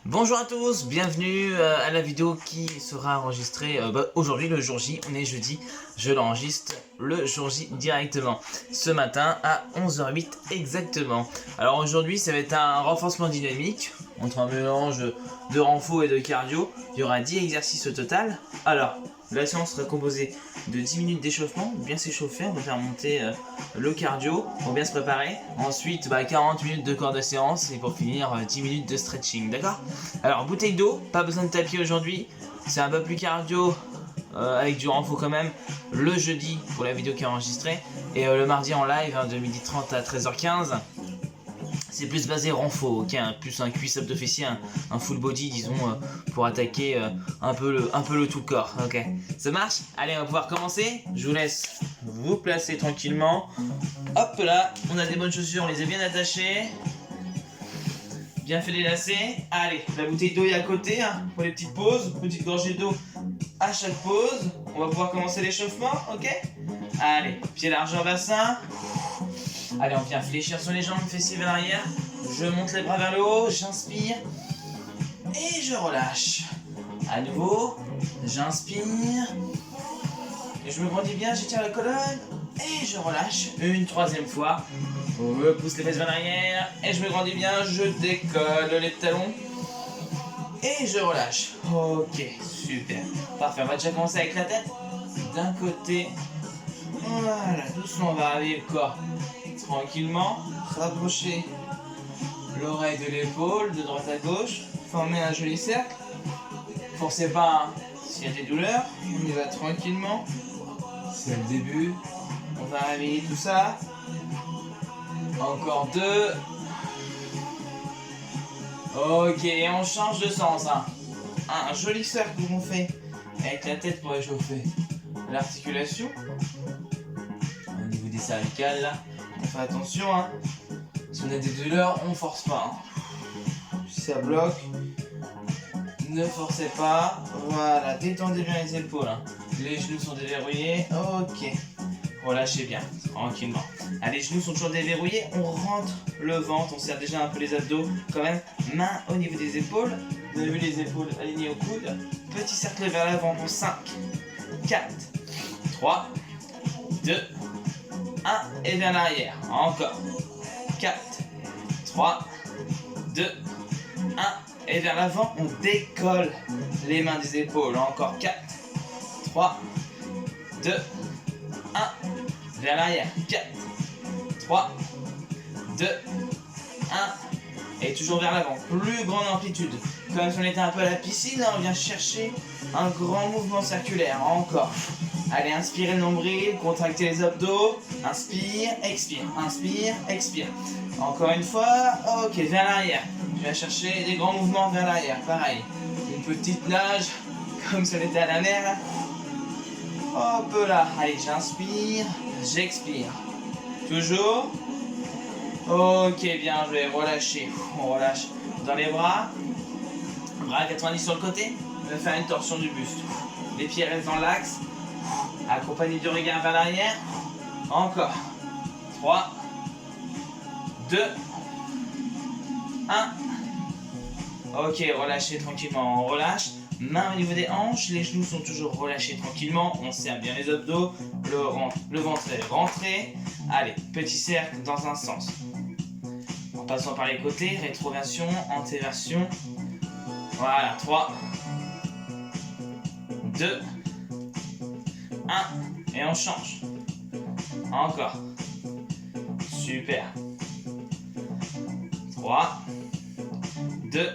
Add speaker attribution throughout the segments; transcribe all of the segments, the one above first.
Speaker 1: Bonjour à tous, bienvenue à la vidéo qui sera enregistrée aujourd'hui le jour J, on est jeudi, je l'enregistre le jour J directement, ce matin à 11h08 exactement. Alors aujourd'hui ça va être un renforcement dynamique, entre un mélange de renfo et de cardio, il y aura 10 exercices au total. Alors la séance sera composée de 10 minutes d'échauffement, bien s'échauffer, on va faire monter le cardio pour bien se préparer. Ensuite 40 minutes de corps de séance et pour finir 10 minutes de stretching, d'accord? Alors bouteille d'eau, pas besoin de tapis aujourd'hui, c'est un peu plus cardio avec du renfo quand même, le jeudi pour la vidéo qui est enregistrée et le mardi en live de 12h30 à 13h15. C'est plus basé renfo, ok, plus un cuisse abdo-fessier, un full body disons pour attaquer un peu le tout corps, ok. Ça marche? Allez, on va pouvoir commencer. Je vous laisse vous placer tranquillement. Hop là, on a des bonnes chaussures, on les a bien attachées. Bien fait les lacets. Allez, la bouteille d'eau est à côté pour les petites pauses, petite gorgée d'eau à chaque pause. On va pouvoir commencer l'échauffement, ok? Allez, pied largeur bassin. Allez, on vient fléchir sur les jambes, fessiers vers l'arrière. Je monte les bras vers le haut, j'inspire. Et je relâche. À nouveau, j'inspire. Et je me grandis bien, j'étire la colonne. Et je relâche. Une troisième fois. Je pousse les fesses vers l'arrière. Et je me grandis bien, je décolle les talons. Et je relâche. Ok, super. Parfait, on va déjà commencer avec la tête. D'un côté. Voilà, doucement, on va arriver le corps. Tranquillement, rapprocher l'oreille de l'épaule, de droite à gauche, former un joli cercle. Forcez pas s'il y a des douleurs, on y va tranquillement. C'est le début. On va réveiller tout ça. Encore deux. Ok, et on change de sens. Un joli cercle qu'on fait avec la tête pour échauffer l'articulation. Au niveau des cervicales là. On fait attention, si on a des douleurs, on force pas. Si ça bloque, ne forcez pas. Voilà, détendez bien les épaules. Les genoux sont déverrouillés. Ok. Relâchez bien, tranquillement. Allez, les genoux sont toujours déverrouillés. On rentre le ventre, on serre déjà un peu les abdos. Quand même, main au niveau des épaules. Vous avez vu les épaules alignées au coude. Petit cercle vers l'avant pour 5, 4, 3, 2, 1 et vers l'arrière. Encore. 4, 3, 2, 1 et vers l'avant. On décolle les mains des épaules. Encore 4, 3, 2, 1 vers l'arrière. 4, 3, 2, 1 et toujours vers l'avant. Plus grande amplitude. Comme si on était un peu à la piscine, là, on vient chercher un grand mouvement circulaire. Encore. Allez, inspirez le nombril, contractez les abdos. Inspire, expire, inspire, expire. Encore une fois, ok, vers l'arrière. Je viens chercher des grands mouvements vers l'arrière. Pareil, une petite nage, comme si on était à la mer. Hop là, allez, j'inspire, j'expire. Toujours. Ok, bien joué, relâchez. On relâche dans les bras. Bras 90 sur le côté. On va faire une torsion du buste. Les pieds restent dans l'axe. Accompagné du regard vers l'arrière. Encore. 3, 2, 1. Ok, relâchez tranquillement. On relâche. Main au niveau des hanches. Les genoux sont toujours relâchés tranquillement. On serre bien les abdos. Le ventre est rentré. Allez, petit cercle dans un sens. En passant par les côtés. Rétroversion, antéversion. Voilà, 3, 2, 1. Et on change. Encore. Super. 3, 2,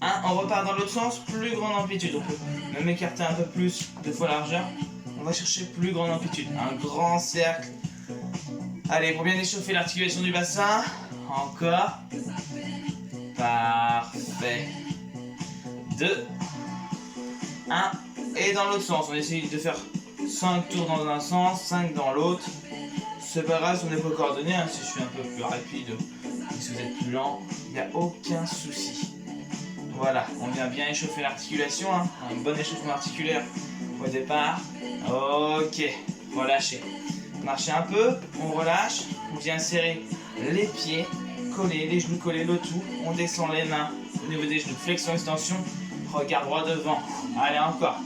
Speaker 1: 1. On repart dans l'autre sens. Plus grande amplitude. On peut même écarter un peu plus, 2 fois largeur. On va chercher plus grande amplitude. Un grand cercle. Allez, pour bien échauffer l'articulation du bassin. Encore. Parfait. 2, 1. Et dans l'autre sens. On essaye de faire 5 tours dans un sens, 5 dans l'autre. C'est pas grave si on n'est pas coordonné, si je suis un peu plus rapide et si vous êtes plus lent, il n'y a aucun souci. Voilà, on vient bien échauffer l'articulation, un bon échauffement articulaire au départ. Ok, relâchez. Marchez un peu, on relâche, on vient serrer les pieds collés, les genoux collés, le tout. On descend les mains au niveau des genoux. Flexion, extension. Regarde droit devant. Allez, encore.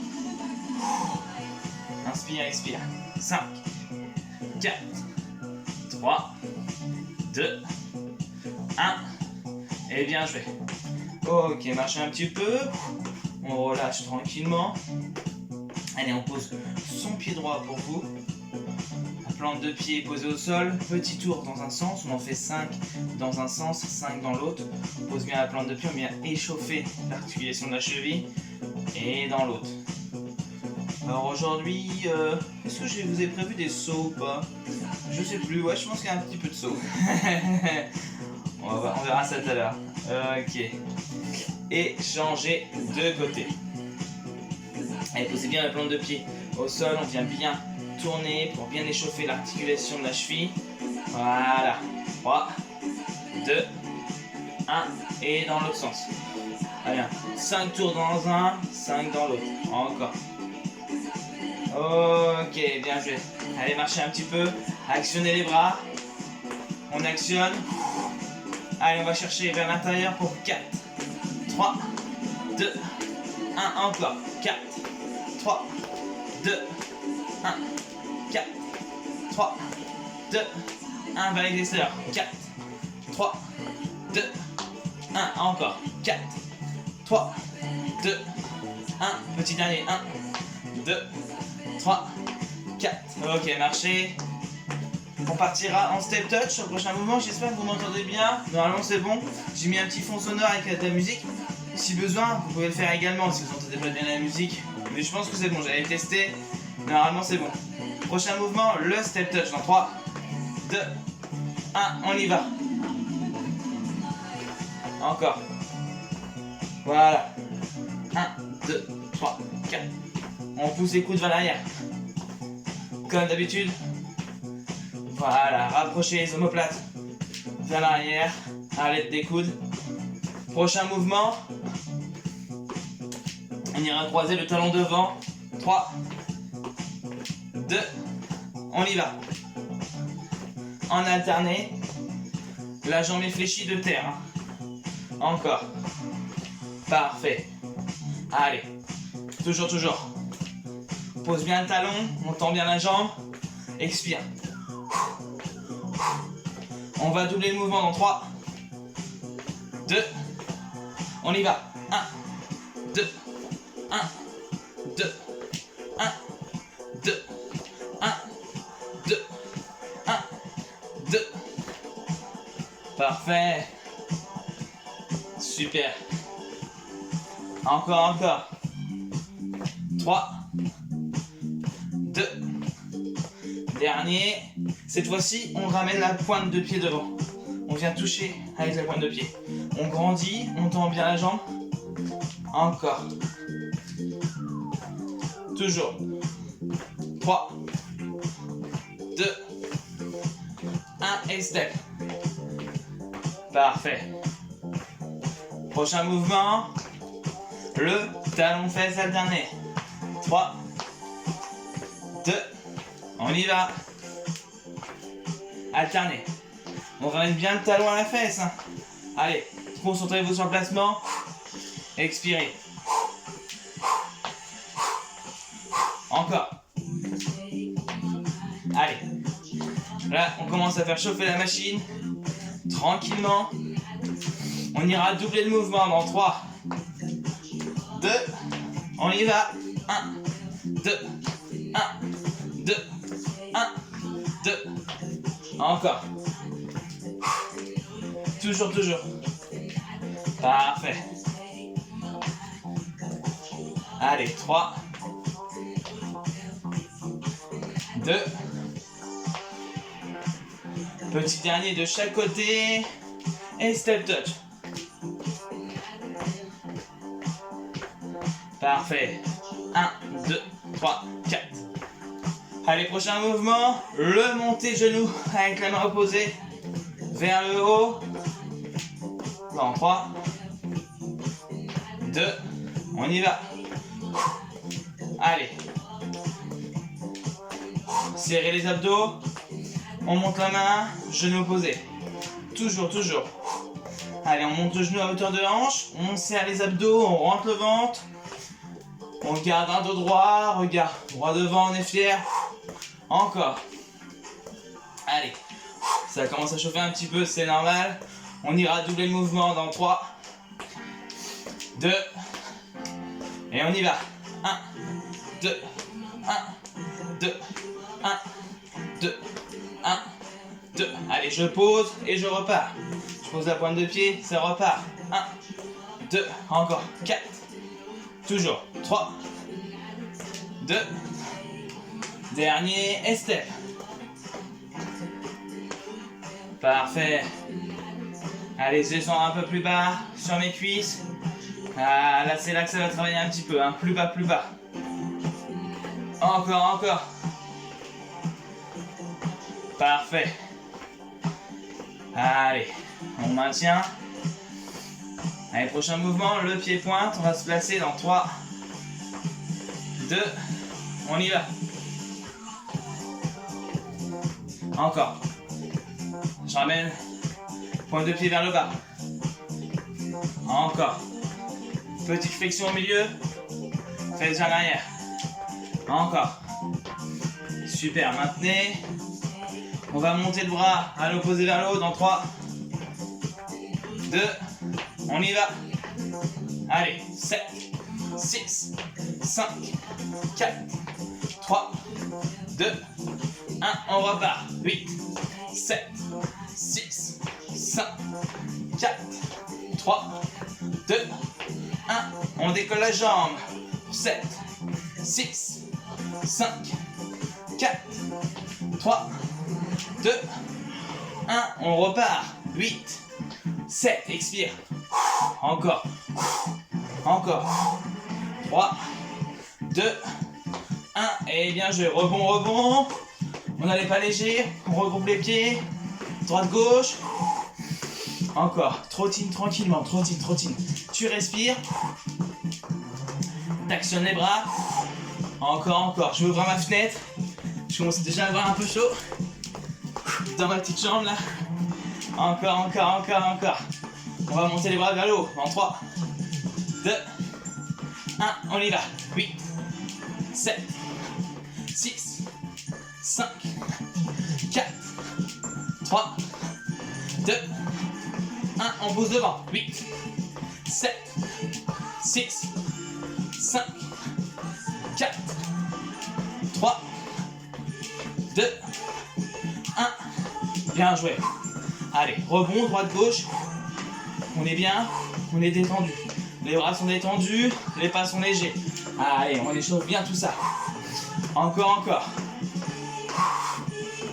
Speaker 1: Inspire, expire. 5, 4, 3, 2, 1. Et bien joué. Ok, marchez un petit peu. On relâche tranquillement. Allez, on pose son pied droit pour vous. La plante de pied posée au sol. Petit tour dans un sens. On en fait 5 dans un sens, 5 dans l'autre. On pose bien la plante de pied. On vient échauffer l'articulation de la cheville. Et dans l'autre. Alors aujourd'hui, est-ce que je vous ai prévu des sauts ou pas? Je sais plus. Ouais, je pense qu'il y a un petit peu de saut. On verra ça tout à l'heure. Ok. Et changer de côté. Allez, posez bien la plante de pied au sol. On vient bien tourner pour bien échauffer l'articulation de la cheville. Voilà. 3, 2, 1. Et dans l'autre sens. Allez, 5 tours dans un, 5 dans l'autre. Encore. Ok, bien joué. Allez, marchez un petit peu. Actionnez les bras. On actionne. Allez, on va chercher vers l'intérieur pour 4, 3, 2, 1. Encore. 4, 3, 2, 1. 4, 3, 2, 1. Vers l'extérieur. 4, 3, 2, 1. Encore. 4, 3, 2, 1. Petit dernier. 1, 2, 3, 4. Ok, marchez. On partira en step touch au prochain mouvement. J'espère que vous m'entendez bien. Normalement, c'est bon. J'ai mis un petit fond sonore avec de la musique. Si besoin, vous pouvez le faire également si vous entendez pas bien la musique. Mais je pense que c'est bon. J'avais testé. Normalement, c'est bon. Prochain mouvement, le step touch. Dans 3, 2, 1. On y va. Encore. Voilà. 1, 2, 3, 4. On pousse les coudes vers l'arrière. Comme d'habitude. Voilà, rapprochez les omoplates vers l'arrière à l'aide des coudes. Prochain mouvement. On ira croiser le talon devant. 3, 2, on y va. En alterné. La jambe est fléchie de terre. Encore. Parfait. Allez. Toujours, toujours. Pose bien le talon, on tend bien la jambe. Expire. On va doubler le mouvement dans 3, 2, on y va. 1, 2, 1, 2, 1, 2, 1, 2, 1, 2. Parfait. Super. Encore, encore. 3, 2. Dernier. Cette fois-ci, on ramène la pointe de pied devant. On vient toucher avec la pointe de pied. On grandit, on tend bien la jambe. Encore. Toujours. 3, 2, 1 et step. Parfait. Prochain mouvement. Le talon-fesse alterné. 3, 2, on y va. Alterné. On ramène bien le talon à la fesse. Allez, concentrez-vous sur le placement. Expirez. Encore. Allez. Là, on commence à faire chauffer la machine. Tranquillement. On ira doubler le mouvement dans 3, 2, on y va. 1, 2, 1, 2, 1, 2. Encore. Toujours, toujours. Parfait. Allez, 3, 2. Petit dernier de chaque côté. Et step touch. Parfait. 1, 2, 3, 4. Allez, prochain mouvement. Le monté genou avec la main opposée vers le haut. Dans 3, 2, on y va. Allez. Serrez les abdos. On monte la main, genou opposé. Toujours, toujours. Allez, on monte le genou à hauteur de hanche, on serre les abdos, on rentre le ventre. On garde un dos droit, regard droit devant, on est fier. Encore. Allez, ça commence à chauffer un petit peu, c'est normal. On ira doubler le mouvement dans 3, 2, et on y va. 1, 2, 1, 2, 1, 2, 1, 2. Allez, je pose et je repars. Je pose la pointe de pied, ça repart. 1, 2, encore. 4, toujours. 3, 2, dernier, et step. Parfait. Allez, je descends un peu plus bas sur mes cuisses. Ah, là, c'est là que ça va travailler un petit peu. Hein. Plus bas, plus bas. Encore, encore. Parfait. Allez, on maintient. Allez, prochain mouvement, le pied pointe. On va se placer dans 3, 2, on y va. Encore. Je ramène. Pointe de pied vers le bas. Encore. Petite flexion au milieu. Faites vers l'arrière. Encore. Super, maintenez. On va monter le bras à l'opposé vers le haut dans 3, 2, on y va. Allez, 7, 6, 5, 4, 3, 2, 1, on repart. 8, 7, 6, 5, 4, 3, 2, 1, on décolle la jambe. 7, 6, 5, 4, 3, 2, 1, on repart. 8, 7, expire. Encore. Encore. 3, 2, 1, et bien joué. Rebond, rebond. On n'allait pas léger. On regroupe les pieds. Droite, gauche. Encore. Trottine tranquillement. Trottine. Tu respires. T'actionnes les bras. Encore. Je vais ouvrir ma fenêtre. Je commence déjà à avoir un peu chaud. Dans ma petite chambre là. Encore. On va monter les bras vers le haut. En 3, 2, 1, on y va. 8, 7, 6, 5, 4, 3, 2, 1, on pousse devant. 8, 7, 6, 5, 4, 3, 2, 1. Bien joué. Allez, rebond, droite, gauche. On est bien, on est détendu. Les bras sont détendus, les pas sont légers. Allez, on échauffe bien tout ça. Encore.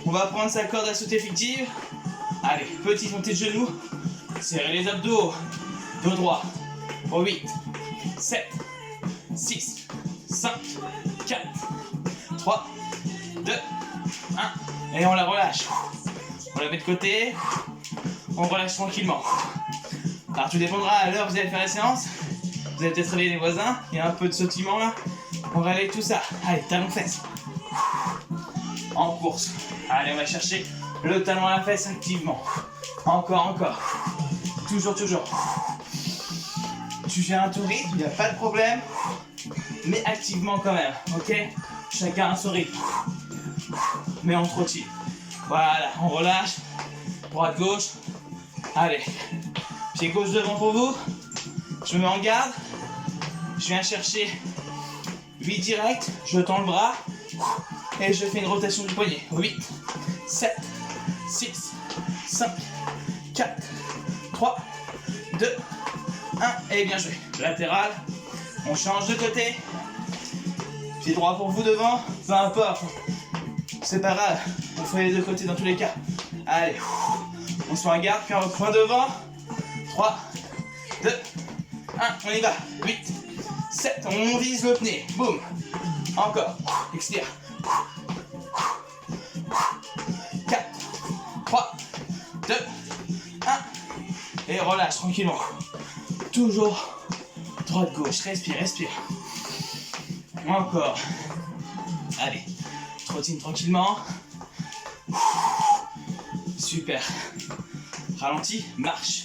Speaker 1: On va prendre sa corde à sauter fictive. Allez, petite montée de genoux. Serrez les abdos. Dos droit. Pour 8, 7, 6, 5, 4, 3, 2, 1. Et on la relâche. On la met de côté. On relâche tranquillement. Alors tout dépendra à l'heure où vous allez faire la séance. Vous allez peut-être réveiller les voisins. Il y a un peu de sautillement là. On réveille tout ça. Allez, talon fesse. En course. Allez, on va chercher le talon à la fesse activement. Encore. Toujours. Tu gères un ton rythme, il n'y a pas de problème. Mais activement quand même, ok? Chacun a son rythme. Mais on trottine. Voilà, on relâche. Droite, gauche. Allez. Pied gauche devant pour vous. Je me mets en garde. Je viens chercher 8 direct. Je tends le bras. Et je fais une rotation du poignet. 8, 7, 6, 5, 4, 3, 2, 1. Et bien joué. Latéral. On change de côté. Pied droit pour vous devant. Peu importe. C'est pas grave. On fait les deux côtés dans tous les cas. Allez. On se met en garde. Puis on reprend devant. 3, 2, 1. On y va. 8, 7. On vise le pneu. Boum. Encore. Expire. 4, 3, 2, 1. Et relâche tranquillement. Toujours droite, gauche. Respire. Encore. Allez. Trottine tranquillement. Super. Ralenti. Marche.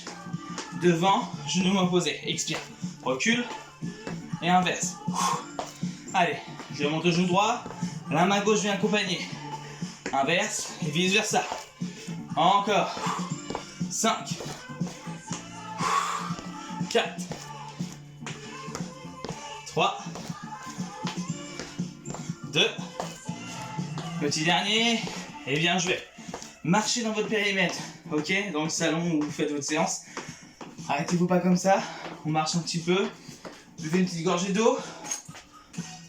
Speaker 2: devant, genou opposé. Expire. Recule et inverse. Allez, je monte le genou droit, la main gauche vient accompagner. Inverse et vice versa. Encore. 5, 4, 3, 2, petit dernier, et bien joué. Marchez dans votre périmètre, ok, dans le salon où vous faites votre séance. Arrêtez-vous pas comme ça, on marche un petit peu, buvez une petite gorgée d'eau.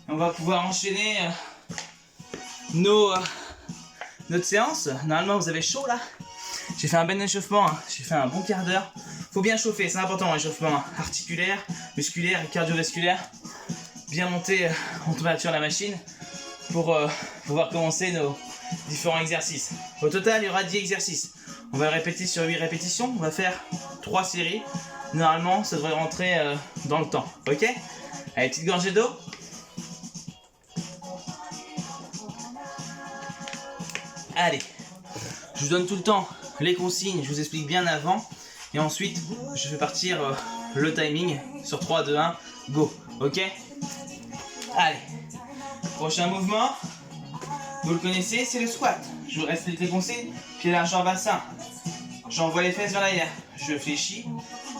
Speaker 2: On va pouvoir enchaîner notre séance. Normalement vous avez chaud là. J'ai fait un bon échauffement, hein. J'ai fait un bon quart d'heure. Faut bien chauffer, c'est important, l'échauffement articulaire, musculaire et cardiovasculaire. Bien monter en température la machine pour pouvoir commencer nos différents exercices. Au total, il y aura 10 exercices. On va le répéter sur 8 répétitions. On va faire 3 séries. Normalement, ça devrait rentrer dans le temps. Ok? Allez, petite gorgée d'eau. Allez, je vous donne tout le temps les consignes, je vous explique bien avant. Et ensuite, je fais partir le timing sur 3, 2, 1, go. Ok? Allez, prochain mouvement, vous le connaissez, c'est le squat. Je vous reste les consignes, pied large en bassin. J'envoie les fesses vers l'arrière. Je fléchis,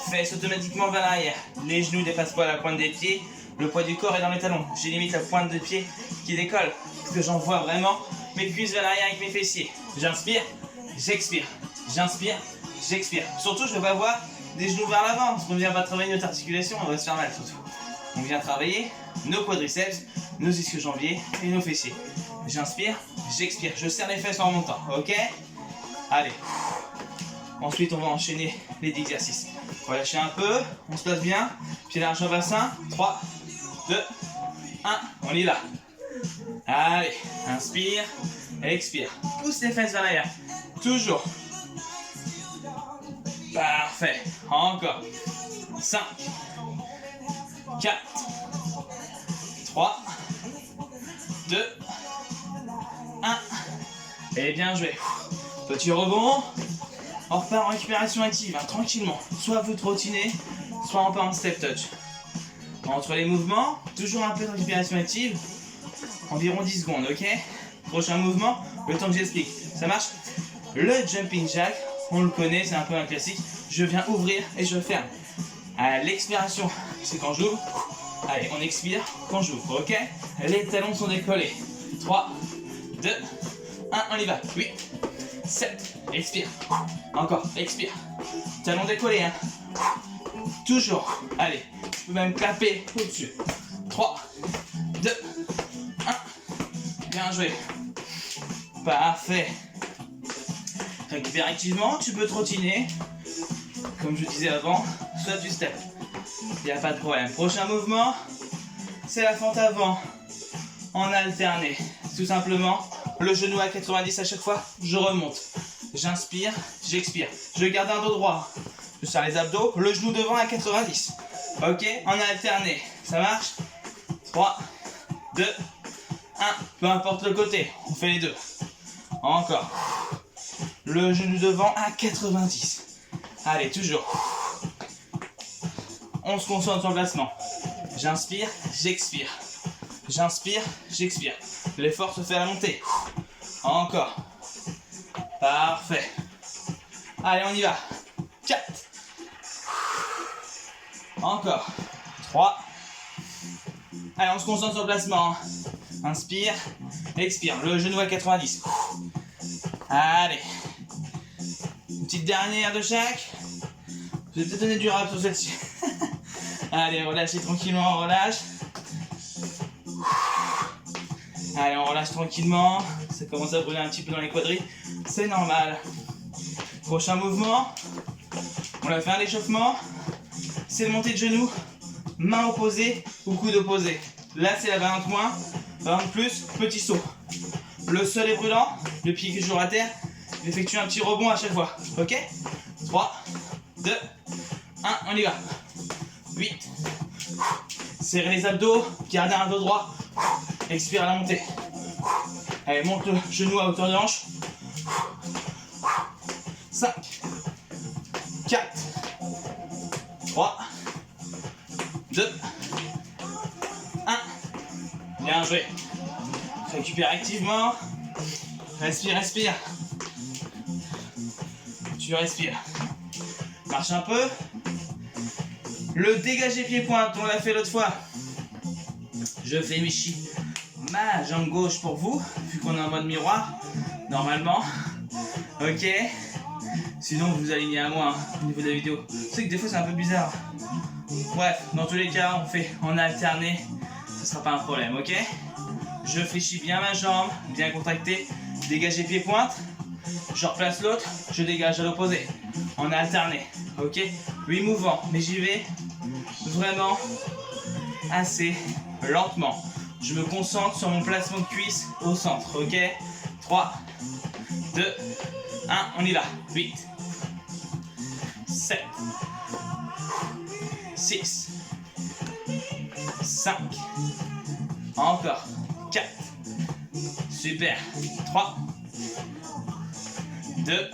Speaker 2: fesses automatiquement vers l'arrière. Les genoux ne dépassent pas la pointe des pieds. Le poids du corps est dans les talons. J'ai limite la pointe de pied qui décolle. Parce que j'envoie vraiment mes cuisses vers l'arrière avec mes fessiers. J'inspire, j'expire. J'inspire, j'expire. Surtout, je ne veux pas avoir des genoux vers l'avant. Parce qu'on ne vient pas travailler notre articulation, on va se faire mal surtout. On vient travailler nos quadriceps, nos ischio-jambiers et nos fessiers. J'inspire, j'expire. Je serre les fesses en remontant. Ok? Allez. Ensuite, on va enchaîner les 10 exercices. On va lâcher un peu. On se place bien. Pied large au bassin. 3, 2, 1. On y va. Allez. Inspire, expire. Pousse les fesses vers l'arrière. Toujours. Parfait. Encore. 5, 4, 3, 2, 1. Et bien joué. Petit rebond. On repart en récupération active, hein, tranquillement. Soit vous trottinez, soit on part en step touch. Entre les mouvements, toujours un peu de récupération active. Environ 10 secondes, ok? Prochain mouvement, le temps que j'explique. Ça marche? Le jumping jack, on le connaît, c'est un peu un classique. Je viens ouvrir et je ferme. À l'expiration, c'est quand j'ouvre. Allez, on expire quand j'ouvre, ok? Les talons sont décollés. 3, 2, 1, on y va. 8, 7, expire. Encore, expire. Talons décollés, hein. Toujours. Allez, je peux même clapper au-dessus. 3, 2, 1. Bien joué. Parfait. Récupère activement, tu peux trottiner. Comme je disais avant, soit du step. Il n'y a pas de problème. Prochain mouvement, c'est la fente avant. En alterné. Tout simplement, le genou à 90 à chaque fois, je remonte. J'inspire, j'expire. Je garde un dos droit. Je serre les abdos, le genou devant à 90. Ok, en alterné. Ça marche? 3, 2, 1. Peu importe le côté, on fait les deux. Encore. Le genou devant à 90. Allez, toujours. On se concentre sur le placement. J'inspire, j'expire. J'inspire, j'expire. L'effort se fait à la montée. Encore. Parfait. Allez, on y va. 4. Encore. 3. Allez, on se concentre sur le placement. Inspire, expire. Le genou à 90. Allez. Une petite dernière de chaque. Je vais peut-être donner du rap sur celle-ci. Allez, relâchez tranquillement, on relâche. Allez, on relâche tranquillement. Ça commence à brûler un petit peu dans les quadris. C'est normal. Prochain mouvement. On a fait un échauffement. C'est le montée de genoux. Main opposée ou coude opposé. Là, c'est la variante moins. Variante plus, petit saut. Le sol est brûlant. Le pied qui est toujours à terre. Il effectue un petit rebond à chaque fois. Ok? 3, 2, 1, on y va. 8. Serrez les abdos. Gardez un dos droit. Expire à la montée. Allez, monte le genou à hauteur de hanche. 5, 4, 3, 2, 1. Bien joué. Récupère activement. Respire, respire. Tu respires. Marche un peu. Le dégagé pied-pointe, on l'a fait l'autre fois. Je fais ma jambe gauche pour vous, vu qu'on est en mode miroir, normalement. Ok. Sinon, vous vous alignez à moi au niveau de la vidéo. Je sais que des fois, c'est un peu bizarre. Bref, dans tous les cas, on fait en alterné. Ce sera pas un problème, ok? Je fléchis bien ma jambe, bien contractée. Dégagez pied-pointe. Je replace l'autre, je dégage à l'opposé. En alterné, ok? 8 mouvements, mais j'y vais vraiment assez lentement. Je me concentre sur mon placement de cuisse au centre, ok? 3, 2, 1, on y va. 8, 7, 6, 5, encore 4, super, 3, 2,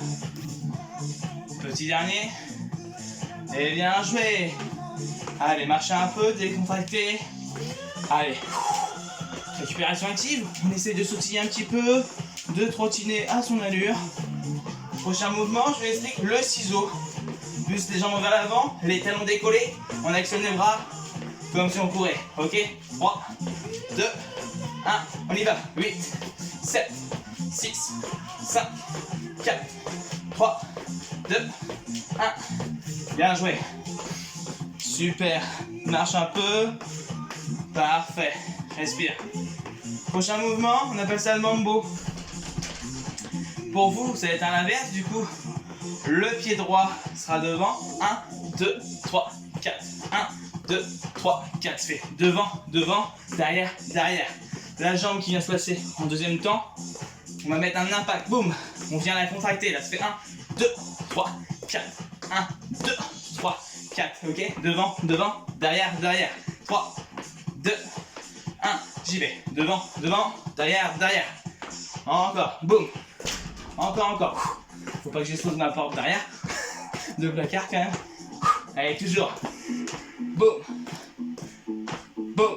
Speaker 2: petit dernier, et bien joué. Allez, marchez un peu, décontractez. Allez, récupération active, on essaie de sautiller un petit peu, de trottiner à son allure. Prochain mouvement, je vais expliquer le ciseau. Plus les jambes vers l'avant, les talons décollés, on actionne les bras comme si on courait. Ok, 3, 2, 1, on y va. 8, 7, 6, 5, 4, 3, 2, 1. Bien joué. Super. Marche un peu. Parfait. Respire. Prochain mouvement, on appelle ça le mambo. Pour vous, ça va être à l'inverse du coup. Le pied droit sera devant. 1, 2, 3, 4. 1, 2, 3, 4. Fait devant, devant, derrière, derrière. La jambe qui vient se placer en deuxième temps. On va mettre un impact. Boum. On vient la contracter. Là, ça fait 1, 2, 3, 4. 1, 2, 3, 4. Ok. Devant, devant, derrière, derrière. 3, 2, 1. J'y vais. Devant, devant, derrière, derrière. Encore. Boum. Encore, encore. Faut pas que j'explose ma porte derrière. De placard quand même. Allez, toujours. Boum. Boum.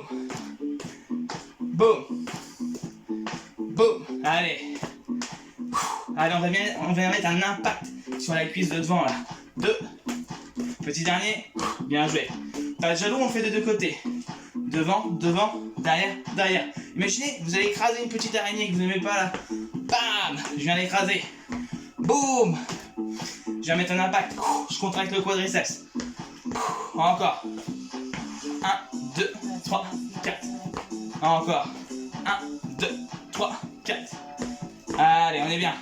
Speaker 2: Boum. Boum. Allez. Allez, on va mettre un impact sur la cuisse de devant là. 2. Petit dernier. Bien joué. Pas de jaloux, on fait des deux côtés. Devant, devant, derrière, derrière. Imaginez, vous allez écraser une petite araignée que vous n'aimez pas là. Bam! Je viens l'écraser. Boum! Je viens mettre un impact. Je contracte le quadriceps. Encore. 1, 2, 3, 4. Encore. 1, 2, 3, 4. Allez, on est bien.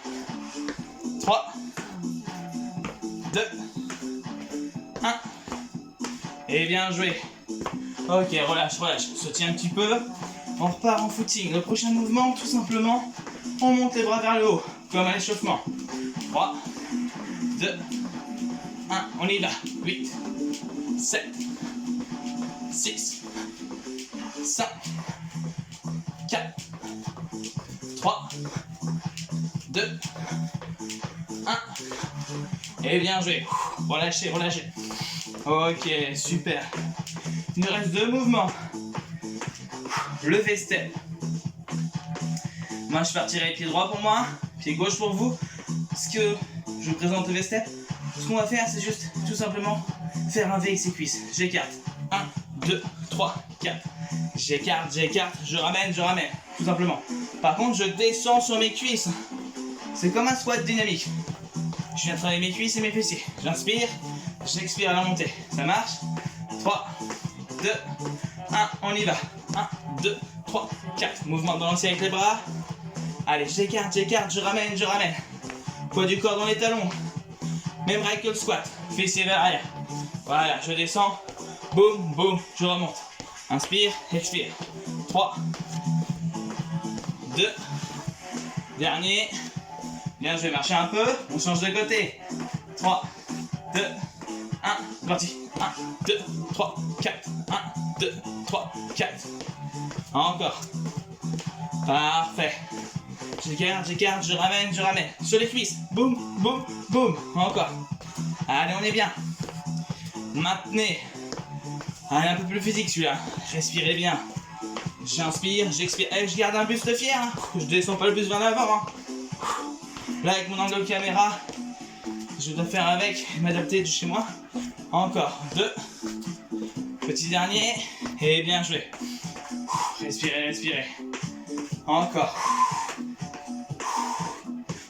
Speaker 2: 3, 2, 1. Et bien joué. Ok, relâche, relâche. Se tient un petit peu. On repart en footing. Le prochain mouvement, tout simplement, on monte les bras vers le haut, comme à l'échauffement. 3, 2, 1, on y va. 8, 7, 6, 5, 4, 3, 2, 1. Et bien joué. Relâchez, relâchez. Ok, super. Il nous reste 2 mouvements. Le V-step. Moi, je partirai pied droit pour moi, pied gauche pour vous. Ce que je vous présente le V-step, ce qu'on va faire, c'est juste tout simplement faire un V avec ses cuisses. J'écarte. 1, 2, 3, 4. J'écarte, j'écarte, je ramène, tout simplement. Par contre, je descends sur mes cuisses. C'est comme un squat dynamique. Je viens travailler mes cuisses et mes fessiers. J'inspire, j'expire à la montée. Ça marche? 3, 2, 1, on y va. 1, 2, 3, 4. Mouvement de balancier avec les bras. Allez, j'écarte, j'écarte, je ramène. Poids du corps dans les talons. Même règle que le squat. Fessier vers l'arrière. Voilà, je descends. Boum, boum, je remonte. Inspire, expire. 3, 2, dernier. Bien, je vais marcher un peu. On change de côté. 3, 2, 1, c'est parti. 1, 2, 3, 4. 1, 2, 3, 4. Encore. Parfait. J'écarte, je ramène. Sur les cuisses. Boum, boum, boum. Encore. Allez, on est bien. Maintenez. Allez, un peu plus physique celui-là. Respirez bien. J'inspire, j'expire. Et je garde un buste fier. Hein. Je descends pas le buste vers l'avant. Hein. Là, avec mon angle caméra, je dois faire avec et m'adapter de chez moi. Encore 2. Petit dernier. Et bien joué. Respirez, respirez. Encore.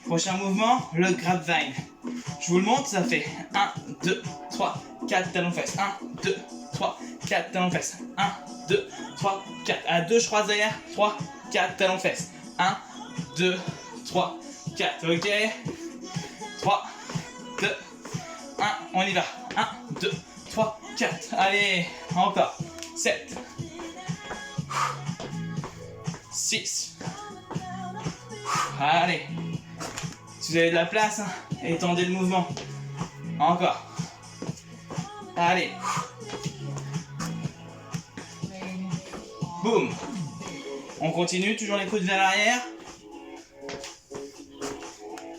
Speaker 2: Prochain mouvement, le grapevine. Je vous le montre, ça fait 1, 2, 3, 4 talons fesses. 1, 2, 3, 4 talons fesses. 1, 2, 3, 4. À 2, je croise derrière. 3, 4 talons fesses. 1, 2, 3, 4. Ok. 3, 2, 1. On y va. 1, 2, 3, 4. Allez, encore. 7, 6. Allez. Si vous avez de la place, hein, étendez le mouvement. Encore. Allez. Boum. On continue, toujours les coudes vers l'arrière.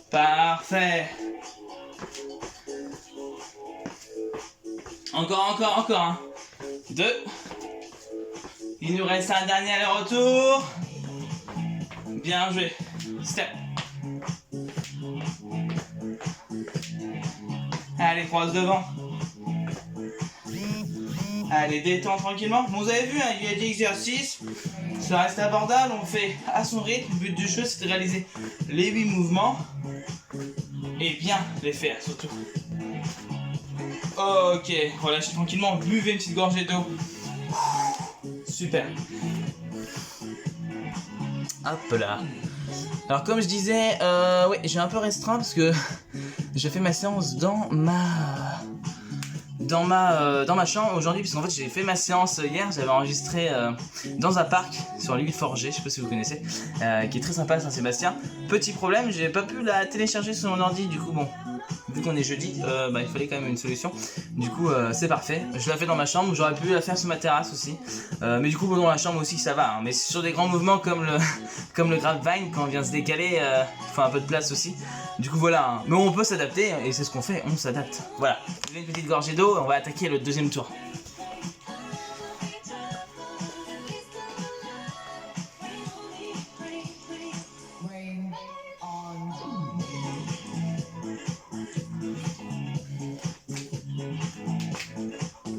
Speaker 2: Parfait. Encore. Hein. 2. Il nous reste un dernier aller-retour. Bien joué. Step. Allez, croise devant. Allez, détends tranquillement. Bon, vous avez vu, hein, il y a des exercices. Ça reste abordable. On fait à son rythme. Le but du jeu, c'est de réaliser les 8 mouvements. Et bien les faire, surtout. Ok, relâchez tranquillement. Buvez une petite gorgée d'eau. Super.
Speaker 1: Hop là. Alors comme je disais, ouais, j'ai un peu restreint parce que j'ai fait ma séance dans ma chambre aujourd'hui, parce qu'en fait j'ai fait ma séance hier, j'avais enregistré dans un parc sur l'île Forgée, je sais pas si vous connaissez, qui est très sympa à Saint-Sébastien. Petit problème, j'ai pas pu la télécharger sur mon ordi, du coup bon, vu qu'on est jeudi, il fallait quand même une solution. Du coup c'est parfait, je l'ai fait dans ma chambre, j'aurais pu la faire sur ma terrasse aussi, mais du coup bon, dans la chambre aussi ça va, hein. Mais sur des grands mouvements comme le grapevine, quand on vient se décaler, il faut un peu de place aussi. Du coup voilà, hein. Mais on peut s'adapter et c'est ce qu'on fait, on s'adapte. Voilà, je vais une petite gorgée d'eau, on va attaquer le deuxième tour.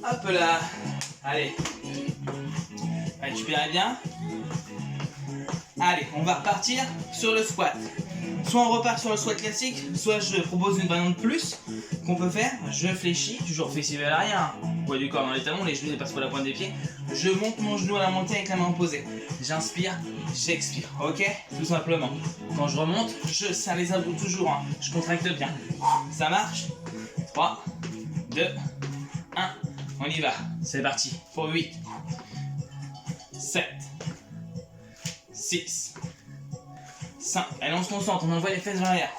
Speaker 1: Hop là, allez, récupérez bien. Allez, on va repartir sur le squat. Soit on repart sur le squat classique, soit je propose une variante plus qu'on peut faire. Je fléchis, toujours fessier vers l'arrière, poids du corps dans les talons, les genoux dépassent pas la pointe des pieds. Je monte mon genou à la montée avec la main opposée. J'inspire, j'expire, ok? Tout simplement. Quand je remonte, je serre les abdos toujours, hein. Je contracte bien. Ça marche? 3, 2, 1, on y va. C'est parti pour 8, 7, 6, 5. Allez, on se concentre, on envoie les fesses vers l'arrière.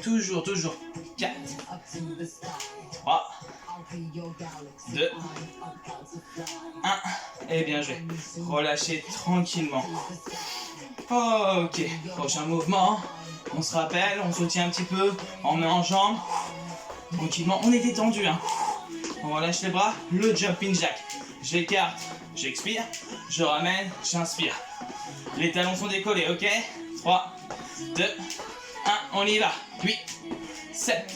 Speaker 1: Toujours. 4, 3, 2, 1. Et bien joué. Relâchez tranquillement. Ok, prochain mouvement. On se rappelle, on soutient un petit peu, on met en jambe. Tranquillement, on est détendu, hein. On relâche les bras, le jumping jack. J'écarte, j'expire, je ramène, j'inspire. Les talons sont décollés, ok? 3, 2, 1, on y va. 8, 7,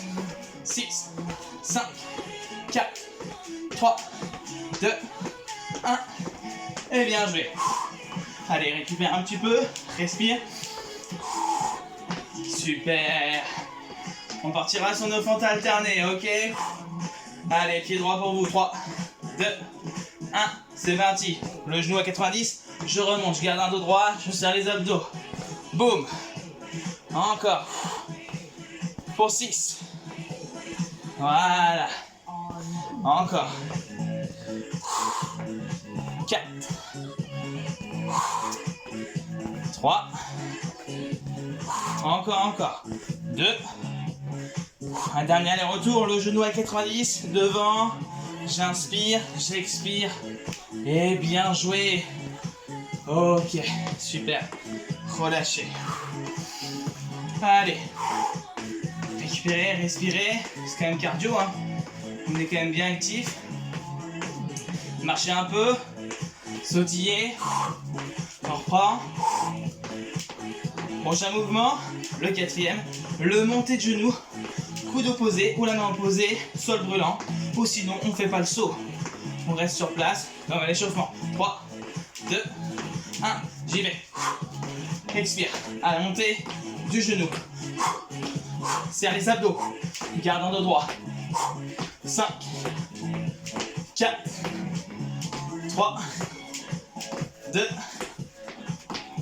Speaker 1: 6, 5, 4, 3, 2, 1. Et bien joué. Allez, récupère un petit peu, respire. Super. On partira sur nos fentes alternées, ok? Allez, pied droit pour vous. 3, 2, 1. C'est parti. Le genou à 90. Je remonte, je garde un dos droit, je serre les abdos. Boum. Encore. Pour 6. Voilà. Encore. 4. 3. Encore. 2. Un dernier aller-retour, le genou à 90, devant. J'inspire, j'expire. Et bien joué. Ok, super. Relâchez. Allez. Récupérez, respirez. C'est quand même cardio, hein.
Speaker 2: On est quand même bien actif. Marchez un peu. Sautillez. On reprend. Prochain mouvement, le quatrième. Le monté de genou. Coude opposé ou la main opposée. Sol brûlant. Ou sinon, on ne fait pas le saut. On reste sur place. Comme à l'échauffement. 3, 2, 1. J'y vais. Expire. À la montée du genou. Serre les abdos. Garde en dos droit. 5, 4, 3, 2,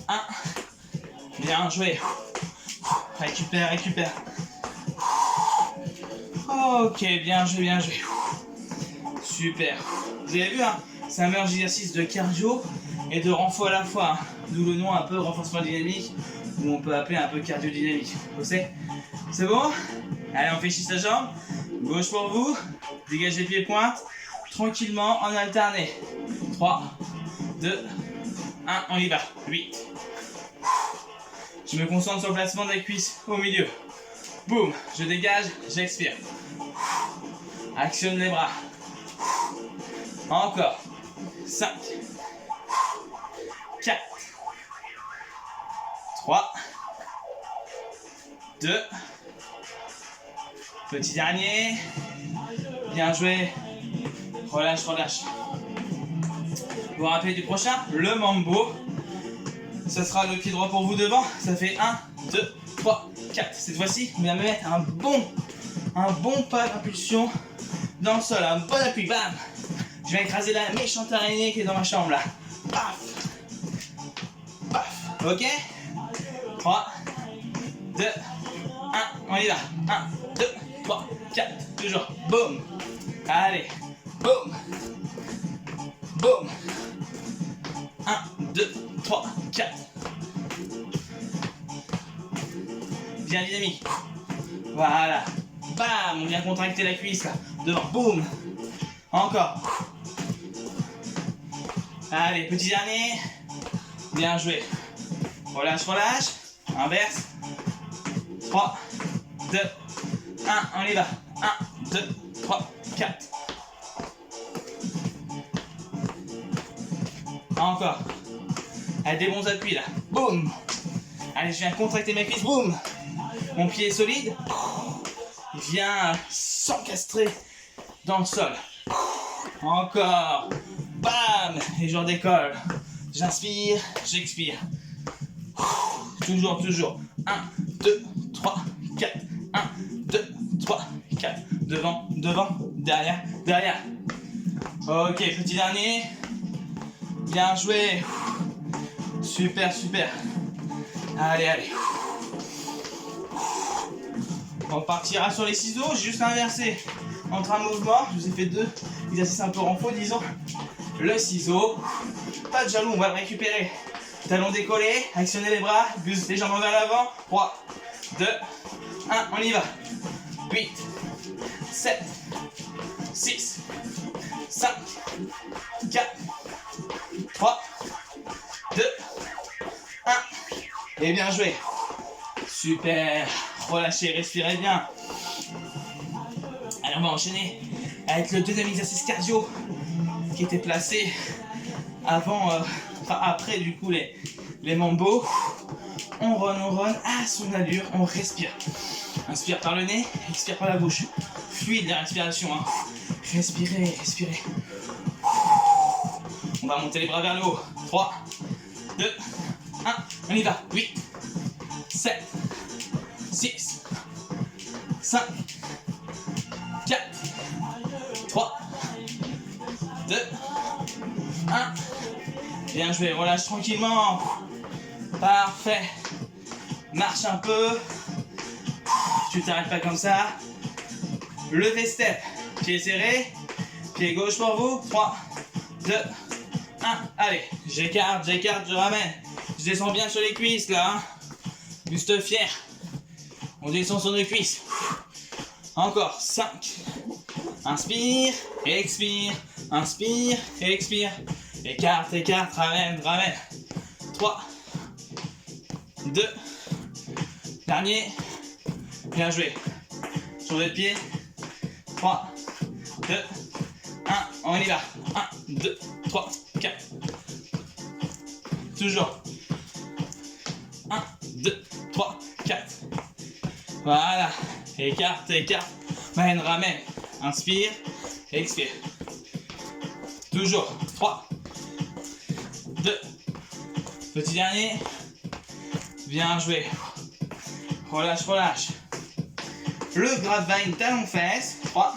Speaker 2: 1. Bien joué. Récupère, récupère. Ok, bien joué, bien joué. Super. Vous avez vu, hein, c'est un meilleur exercice de cardio et de renfort à la fois. Hein. D'où le nom un peu renforcement dynamique, ou on peut appeler un peu cardio dynamique. Vous savez? C'est bon? Allez, on fléchit sa jambe. Gauche pour vous. Dégagez les pieds pointe. Tranquillement, en alterné. 3, 2, 1, on y va. 8. Je me concentre sur le placement des cuisses au milieu. Boum, je dégage, j'expire. Actionne les bras. Encore. 5, 4, 3, 2. Petit dernier. Bien joué. Relâche, relâche. Vous vous rappelez du prochain? Le mambo. Ça sera le pied droit pour vous devant. Ça fait 1, 2, 3, 4. Cette fois-ci, on va mettre un bon pas d'impulsion dans le sol. Un bon appui. Bam! Je vais écraser la méchante araignée qui est dans ma chambre là. Paf! Paf! Ok? 3, 2, 1. On y va. 1, 2, 3, 4. Toujours. Boum! Allez. Boum! Boum! 1, 2, 3, 4. Bien dynamique. Voilà. Bam! On vient contracter la cuisse là. Devant. Boum! Encore. Allez, petit dernier. Bien joué. Relâche, relâche. Inverse. 3, 2, 1. On y va. 1, 2, 3, 4. Encore. Allez, des bons appuis là. Boum. Allez, je viens contracter mes cuisses. Boum. Mon pied est solide. Il vient s'encastrer dans le sol. Encore. Bam. Et je redécolle. J'inspire, j'expire. Toujours, toujours. 1, 2, 3, 4. 1, 2, 3, 4. Devant, devant, derrière, derrière. Ok, petit dernier. Bien joué. Super, super. Allez, allez. On partira sur les ciseaux. Juste inversé entre un mouvement. Je vous ai fait 2 exercices un peu renfort, disons. Le ciseau. Pas de jalou, on va le récupérer. Talon décollé. Actionnez les bras. Buse les jambes vers l'avant. 3, 2, 1. On y va. 8, 7, 6, 5, 4, 3, 2, 1. Et bien joué. Super. Relâchez, respirez bien. Allez, on va enchaîner avec le deuxième exercice cardio qui était placé avant, après du coup les mambos. On run à son allure, on respire. Inspire par le nez, expire par la bouche. Fluide la respiration. Hein. Respirez, respirez. On va monter les bras vers le haut. 3, 2, 1. On y va. 8, 7, 6, 5, 4, 3, 2, 1. Bien joué. Relâche tranquillement. Parfait. Marche un peu. Tu t'arrêtes pas comme ça. Levé step. Pied serré. Pied gauche pour vous. 3, 2, 1. Allez. J'écarte, je ramène. Je descends bien sur les cuisses là. Hein. Buste fier. On descend sur nos cuisses. Encore. 5. Inspire. Expire. Inspire. Expire. Écarte, écarte. Ramène, ramène. 3, 2. Dernier. Bien joué. Sur les pieds. 3, 2, 1, on y va. 1, 2, 3, 4. Toujours. 1, 2, 3, 4. Voilà. Écarte, écarte. Ramène, ramène. Inspire, expire. Toujours. 3, 2. Petit dernier. Bien joué. Relâche, relâche. Le grapevine, talon fesse. 3,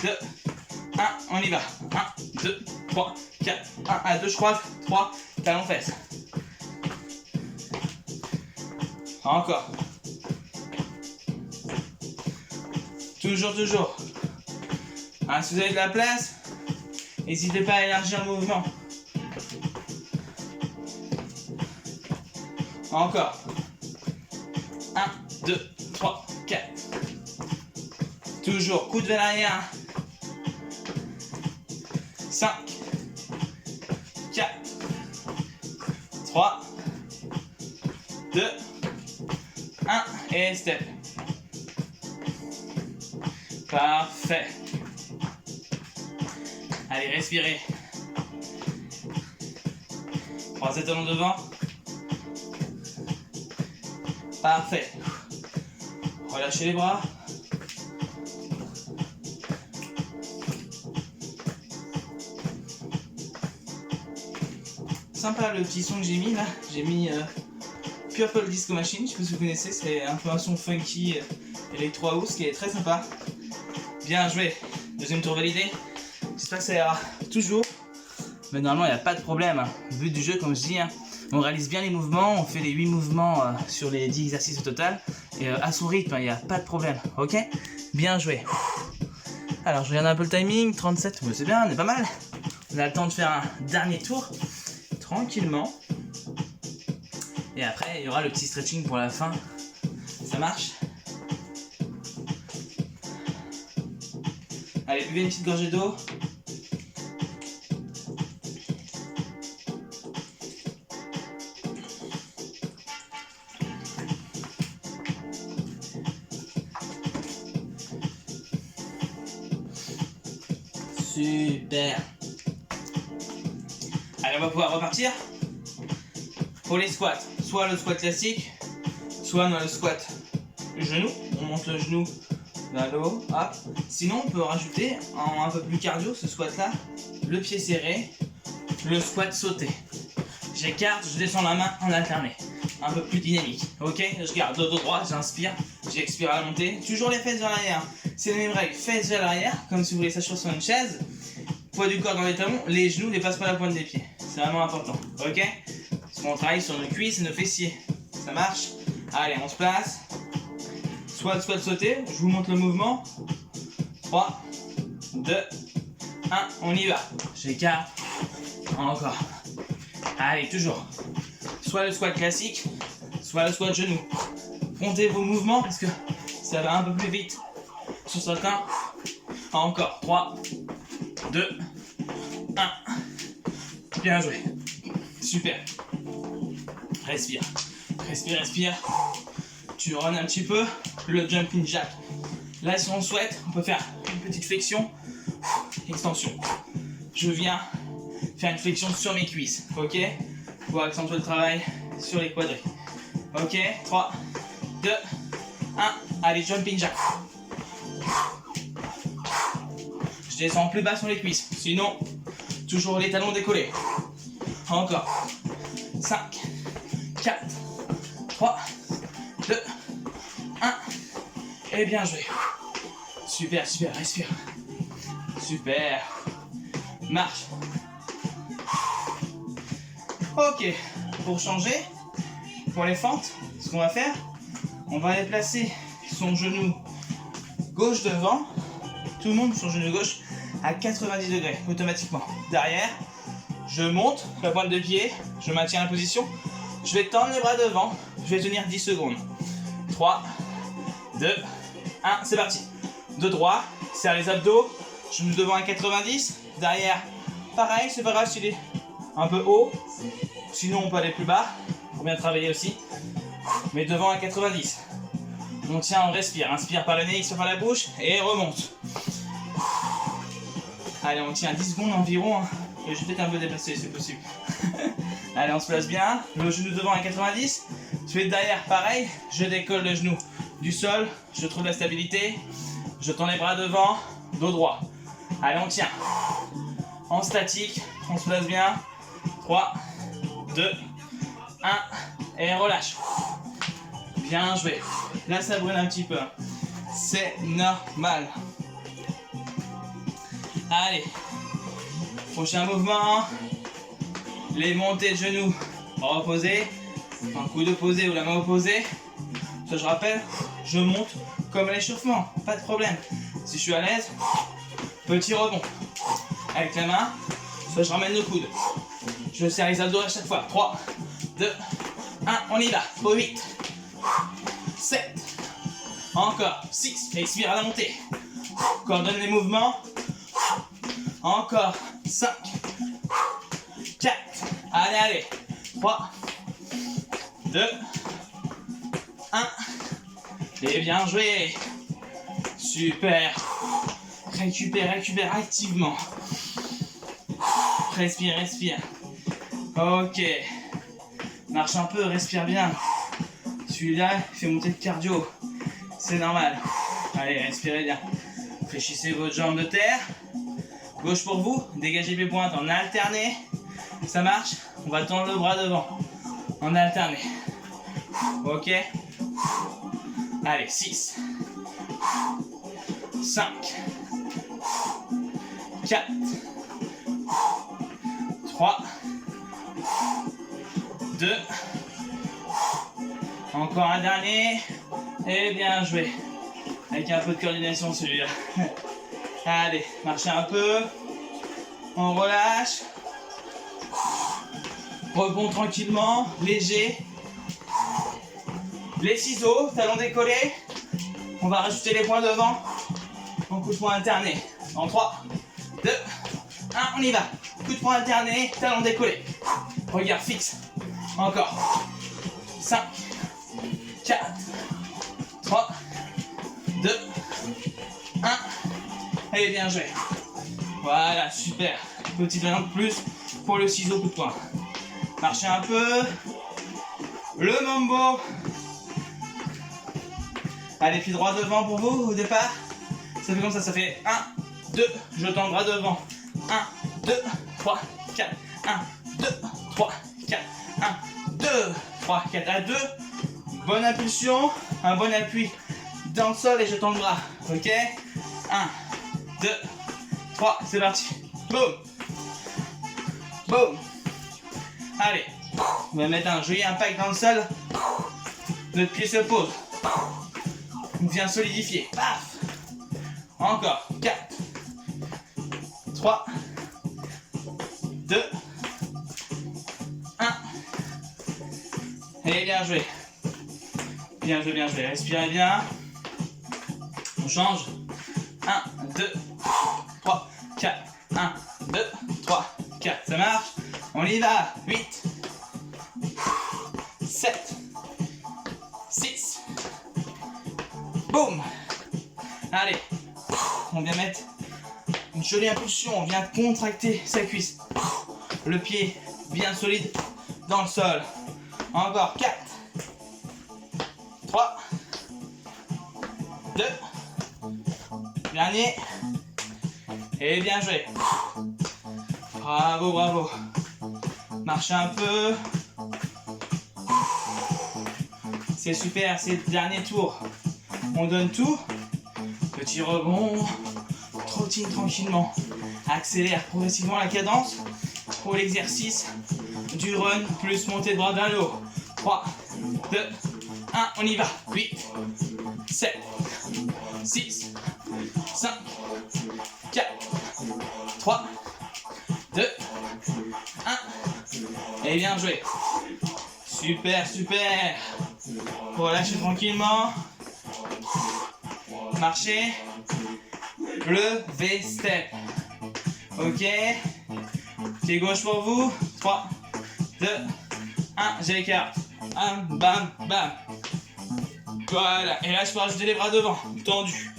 Speaker 2: 2, 1, on y va. 1, 2, 3, 4. 1 à 2, je croise. 3, talon fesse. Encore. Toujours, toujours. Ah, si vous avez de la place, n'hésitez pas à élargir le mouvement. Encore. 1, 2, 3, 4. Toujours, coude vers l'arrière. 5, 4, 3, 2, 1 et step. Parfait. Allez, respirez. Croisez talons devant. Parfait. Relâchez les bras. Sympa le petit son que j'ai mis là. J'ai mis Purple Disco Machine, je sais pas si vous connaissez, c'est un peu un son funky électro house qui est très sympa. Bien joué. Deuxième tour validé. J'espère que ça ira toujours. Mais normalement il n'y a pas de problème. Le but du jeu, comme je dis, on réalise bien les mouvements, on fait les 8 mouvements sur les 10 exercices au total. Et à son rythme, il n'y a pas de problème. Ok? Bien joué. Alors je regarde un peu le timing, 37, c'est bien, on est pas mal. On a le temps de faire un dernier tour. Tranquillement. Et après, il y aura le petit stretching pour la fin. Ça marche? Allez, buvez une petite gorgée d'eau. Super. Allez, on va pouvoir repartir. Pour les squats, soit le squat classique, soit dans le squat genou. On monte le genou vers le haut, hop. Sinon, on peut rajouter en un peu plus cardio ce squat là, le pied serré, le squat sauté. J'écarte, je descends la main en alterné. Un peu plus dynamique, ok? Je garde le dos droit, j'inspire, j'expire à la montée. Toujours les fesses vers l'arrière. C'est la même règle, fesses vers l'arrière, comme si vous voulez s'asseoir sur une chaise. Poids du corps dans les talons, les genoux ne dépassent pas la pointe des pieds. C'est vraiment important, ok? Parce qu'on travaille sur nos cuisses et nos fessiers. Ça marche? Allez, on se place. Squat, squat, sauter. Je vous montre le mouvement. 3, 2, 1, on y va. J'écarte. Encore. Allez, toujours. Soit le squat classique, soit le squat genou. Comptez vos mouvements parce que ça va un peu plus vite. Sur certains. Encore. 3, 2, 1. Bien joué. Super. Respire. Respire, respire. Tu runs un petit peu. Le jumping jack. Là, si on souhaite, on peut faire une petite flexion. Extension. Je viens faire une flexion sur mes cuisses. Ok? Pour accentuer le travail sur les quadris. Ok? 3, 2, 1. Allez, jumping jack. Je descends plus bas sur les cuisses. Sinon, toujours les talons décollés. Encore. 5, 4, 3, 2, 1. Et bien joué. Super, super, respire. Super. Marche. Ok. Pour changer, pour les fentes, ce qu'on va faire, on va aller placer son genou gauche devant. Tout le monde son genou gauche à 90 degrés automatiquement. Derrière, je monte la pointe de pied, je maintiens la position. Je vais tendre les bras devant, je vais tenir 10 secondes. 3, 2, 1, c'est parti. De droit, serre les abdos, genou devant à 90. Derrière, pareil, c'est pas grave s'il est un peu haut. Sinon, on peut aller plus bas, pour bien travailler aussi. Mais devant à 90. On tient, on respire. Inspire par le nez, expire par la bouche et remonte. Allez, on tient 10 secondes environ. Hein. Je vais peut-être un peu dépasser, c'est possible. Allez, on se place bien. Le genou devant à 90. Je fais derrière, pareil. Je décolle le genou du sol. Je trouve la stabilité. Je tends les bras devant. Dos droit. Allez, on tient. En statique. On se place bien. 3, 2, 1. Et relâche. Bien joué. Là, ça brûle un petit peu. C'est normal. Allez. Prochain mouvement. Les montées de genoux reposées. Un coude opposé ou la main opposée. Ça, je rappelle, je monte comme à l'échauffement. Pas de problème. Si je suis à l'aise, petit rebond. Avec la main, soit je ramène le coude. Je serre les abdos à chaque fois. 3, 2, 1. On y va. Pour 8, 7. Encore. 6. Expire à la montée. Coordonne les mouvements. Encore. 5, 4. Allez, allez. 3, 2, 1. Et bien joué. Super. Récupère activement. Respire, respire. Ok. Marche un peu, respire bien. Celui-là, il fait monter le cardio. C'est normal. Allez, respirez bien. Fléchissez votre jambe de terre. Gauche pour vous. Dégagez les pointes en alterné. Ça marche. On va tendre le bras devant. En alterné. Ok. Allez, 6. 5. 4. 3. 2. Encore un dernier. Et bien joué. Avec un peu de coordination celui-là. Allez, marchez un peu. On relâche. Rebond tranquillement, léger. Les ciseaux, talons décollés. On va rajouter les points devant. En coup de poing alterné. En 3, 2, 1, on y va. Coup de poing alterné, talons décollés. Regard fixe. Encore. 5, 4, 3, 2, 1. Allez, bien joué. Voilà, super. Petite variante de plus pour le ciseau coup de poing. Marchez un peu. Le mambo. Allez, pied droit devant pour vous au départ. Ça fait comme ça fait 1, 2, je tends le bras devant. 1, 2, 3, 4. 1, 2, 3, 4. 1, 2, 3, 4. À 2. Bonne impulsion. Un bon appui dans le sol et je tends le bras. Ok. 1, 2, 3. C'est parti. Boum. Boum. Allez. On va mettre un joli impact dans le sol. Notre pied se pose. On vient solidifier. Paf. Encore. 4, 3, 2, 1. Et bien joué. Bien joué, bien joué. Respirez bien. On change. 1, 2, 3, 4. 1, 2, 3, 4. Ça marche. On y va. 8, 7, 6. Boum. Allez. On vient mettre une jolie impulsion. On vient contracter sa cuisse. Le pied bien solide dans le sol. Encore 4, 3, 2. Dernier. Et bien joué. Bravo, bravo. Marchez un peu. C'est super, c'est le dernier tour. On donne tout. Petit rebond. Trottine tranquillement. Accélère progressivement la cadence pour l'exercice du run plus montée de bras vers le haut. 3, 2, 1, on y va. 8, 7, 6, 5, 4, 3, 2, 1. Et bien joué. Super, super. Relâchez tranquillement. Marchez. Le V-step. Ok. Pied gauche pour vous. 3, 2, 1. J'écarte. 1, bam, bam. Voilà. Et là, je peux rajouter les bras devant. Tendus.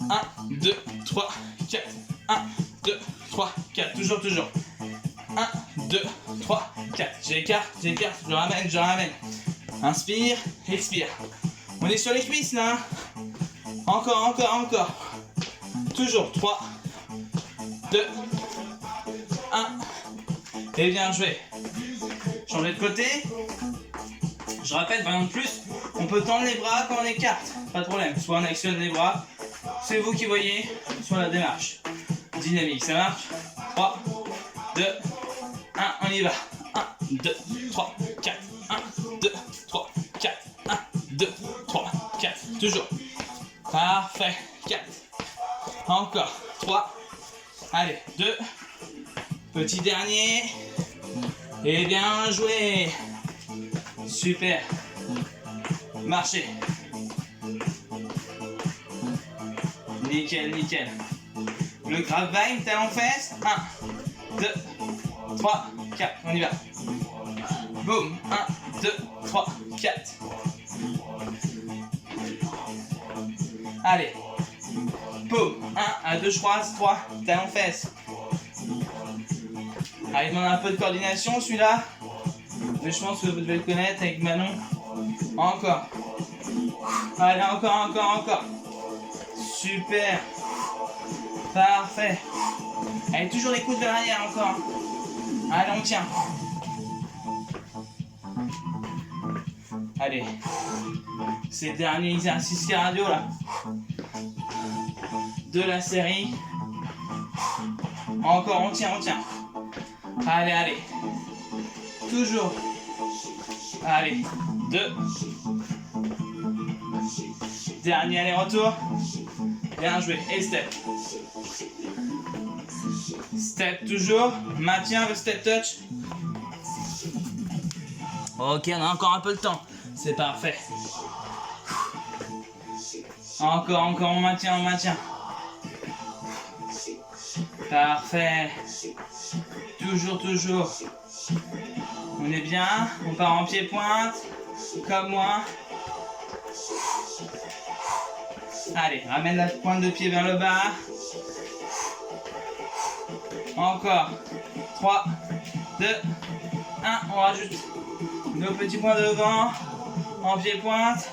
Speaker 2: 1, 2, 3, 4. 1, 2, 3, 4, toujours, toujours. 1, 2, 3, 4. J'écarte, je ramène. Inspire, expire. On est sur les cuisses là. Encore. Toujours. 3, 2, 1. Et bien joué. Changer de côté. Je rappelle, par exemple, plus, on peut tendre les bras quand on écarte. Pas de problème. Soit on actionne les bras, c'est vous qui voyez, soit la démarche. Dynamique, ça marche. 3, 2, 1, on y va. 1, 2, 3, 4. 1, 2, 3, 4. 1, 2, 3, 4. Toujours. Parfait. 4. Encore. 3. Allez, 2. Petit dernier. Et bien joué. Super. Marchez. Nickel. Le grapevine, talon fesse. 1, 2, 3, 4. On y va. Boum. 1, 2, 3, 4. Allez. Boum. 1 à 2, je croise. 3. Talon fesse. Allez, demande un peu de coordination celui-là. Mais je pense que vous devez le connaître avec Manon. Encore. Allez, encore. Super. Parfait. Allez, toujours les coudes vers l'arrière encore. Allez, on tient. Allez. C'est le dernier exercice cardio là. De la série. Encore, on tient. Allez. Toujours. Allez. 2. Dernier aller-retour. Bien joué. Et step. Step toujours. Maintiens le step touch. Ok, on a encore un peu de temps. C'est parfait. Encore, on maintient. Parfait. Toujours. On est bien. On part en pied-pointe. Comme moi. Allez, ramène la pointe de pied vers le bas. Encore. 3, 2, 1. On rajoute nos petits points devant. En pied-pointe.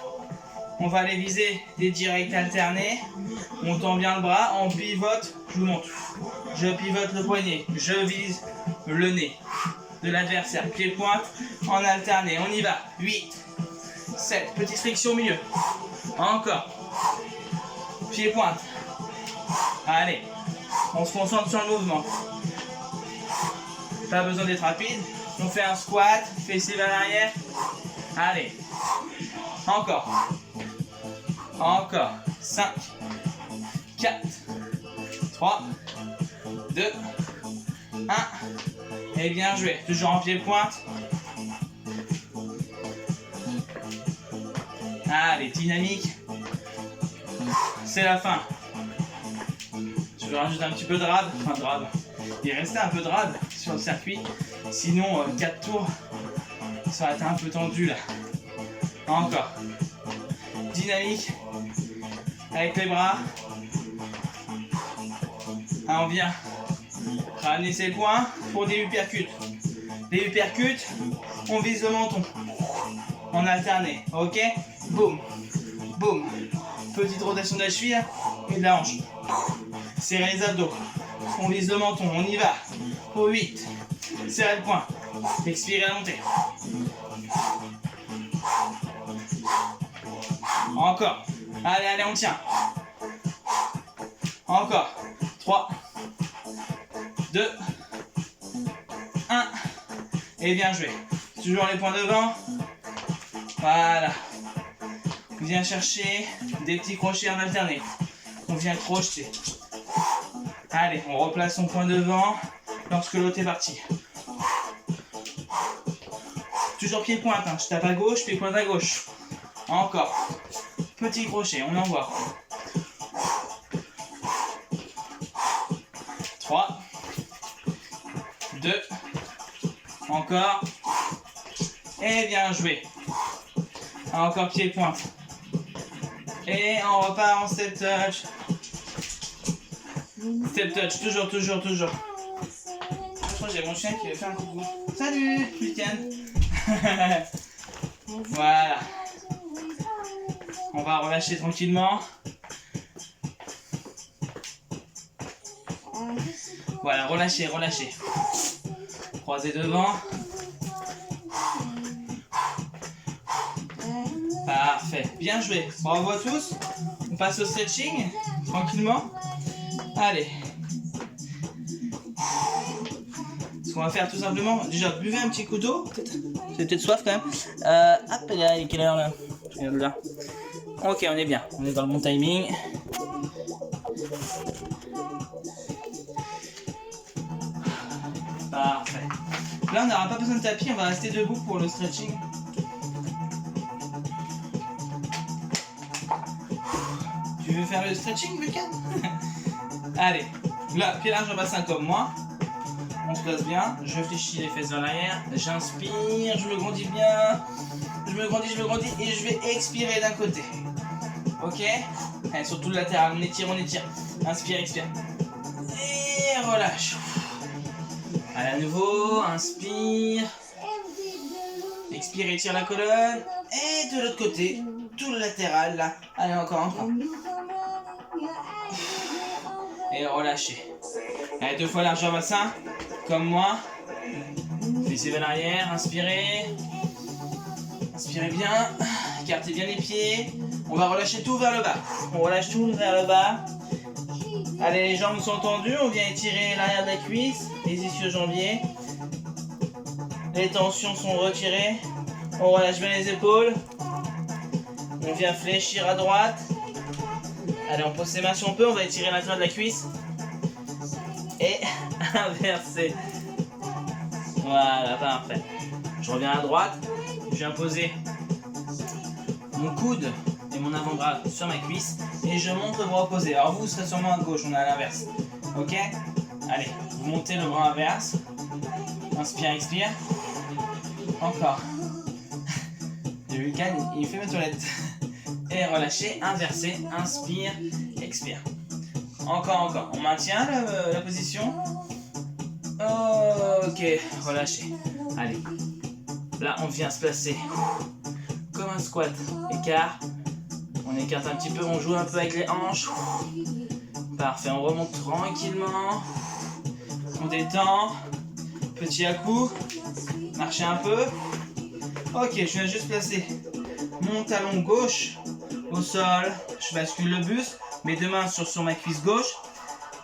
Speaker 2: On va aller viser des directs alternés. On tend bien le bras. On pivote. Je vous montre. Je pivote le poignet. Je vise le nez de l'adversaire. Pied-pointe en alterné. On y va. 8, 7. Petite friction au milieu. Encore. Pied-pointe. Allez. On se concentre sur le mouvement. Pas besoin d'être rapide. On fait un squat. Fessier vers l'arrière. Allez. Encore. 5, 4, 3, 2, 1. Et bien joué. Toujours en pied-pointe. Allez, dynamique. C'est la fin. Je vais rajouter un petit peu de rab. Il restait un peu de rab sur le circuit. Sinon, 4 tours, ça aurait été un peu tendu là. Encore. Dynamique. Avec les bras. On vient ramener ses poings pour des uppercuts. Les uppercuts, on vise le menton. En alterné. Ok. Boum. Petite rotation de la cheville et de la hanche. Serrez les abdos. On vise le menton. On y va. Pour 8. Serrez le poing. Expirez la montée. Encore. Allez, on tient. Encore. 3, 2, 1. Et bien joué. Toujours les poings devant. Voilà. On vient chercher des petits crochets en alterné. On vient crocheter. Allez, on replace son point devant lorsque l'autre est parti. Toujours pied-pointe. Je tape à gauche, pied-pointe à gauche. Encore. Petit crochet, on envoie. 3, 2, encore. Et bien joué. Encore pied-pointe. Et on repart en step touch. Step touch, toujours. j'ai mon chien qui me fait un coucou. Salut, week-end. Voilà. On va relâcher tranquillement. Voilà, relâchez, relâchez. Croisez devant. Parfait, bien joué. Bravo à tous. On passe au stretching, tranquillement. Allez. Ce qu'on va faire tout simplement, déjà buvez un petit coup d'eau. Vous avez peut-être soif quand même. Hop là, il est quelle heure là? Je regarde là. Ok, on est bien. On est dans le bon timing. Parfait. Là, on n'aura pas besoin de tapis, on va rester debout pour le stretching. Tu veux faire le stretching, Vulcan? Allez, là, pied large au bassin comme moi. On se place bien, je fléchis les fesses vers l'arrière, j'inspire, je me grandis bien, je me grandis et je vais expirer d'un côté. Ok? Allez, surtout le latéral, on étire, inspire, expire. Et relâche. Allez, à nouveau, inspire. Expire, étire la colonne. Et de l'autre côté, tout le latéral là. Allez, encore. Et relâchez. Allez, 2 fois largeur bassin, comme moi. Fessez vers l'arrière, inspirez. Inspirez bien, écartez bien les pieds. On va relâcher tout vers le bas. On relâche tout vers le bas. Allez, les jambes sont tendues, on vient étirer l'arrière de la cuisse, les ischio-jambiers. Les tensions sont retirées. On relâche bien les épaules. On vient fléchir à droite. Allez, on pose ses mains si on peut, on va étirer l'intérieur de la cuisse. Et inverser. Voilà, parfait. Je reviens à droite. Je viens poser mon coude et mon avant-bras sur ma cuisse. Et je monte le bras opposé. Alors vous serez sûrement à gauche, on est à l'inverse. Ok? Allez, vous montez le bras inverse. Inspire, expire. Encore. Le Vulcan, il fait ma toilette. Et relâchez, inversez, inspire, expire. Encore. On maintient la position. Ok, relâchez. Allez. Là, on vient se placer comme un squat. Écart. On écarte un petit peu, on joue un peu avec les hanches. Parfait, on remonte tranquillement. On détend. Petit à coup. Marchez un peu. Ok, je viens juste placer mon talon gauche au sol. Je bascule le buste. Mes 2 mains sur ma cuisse gauche.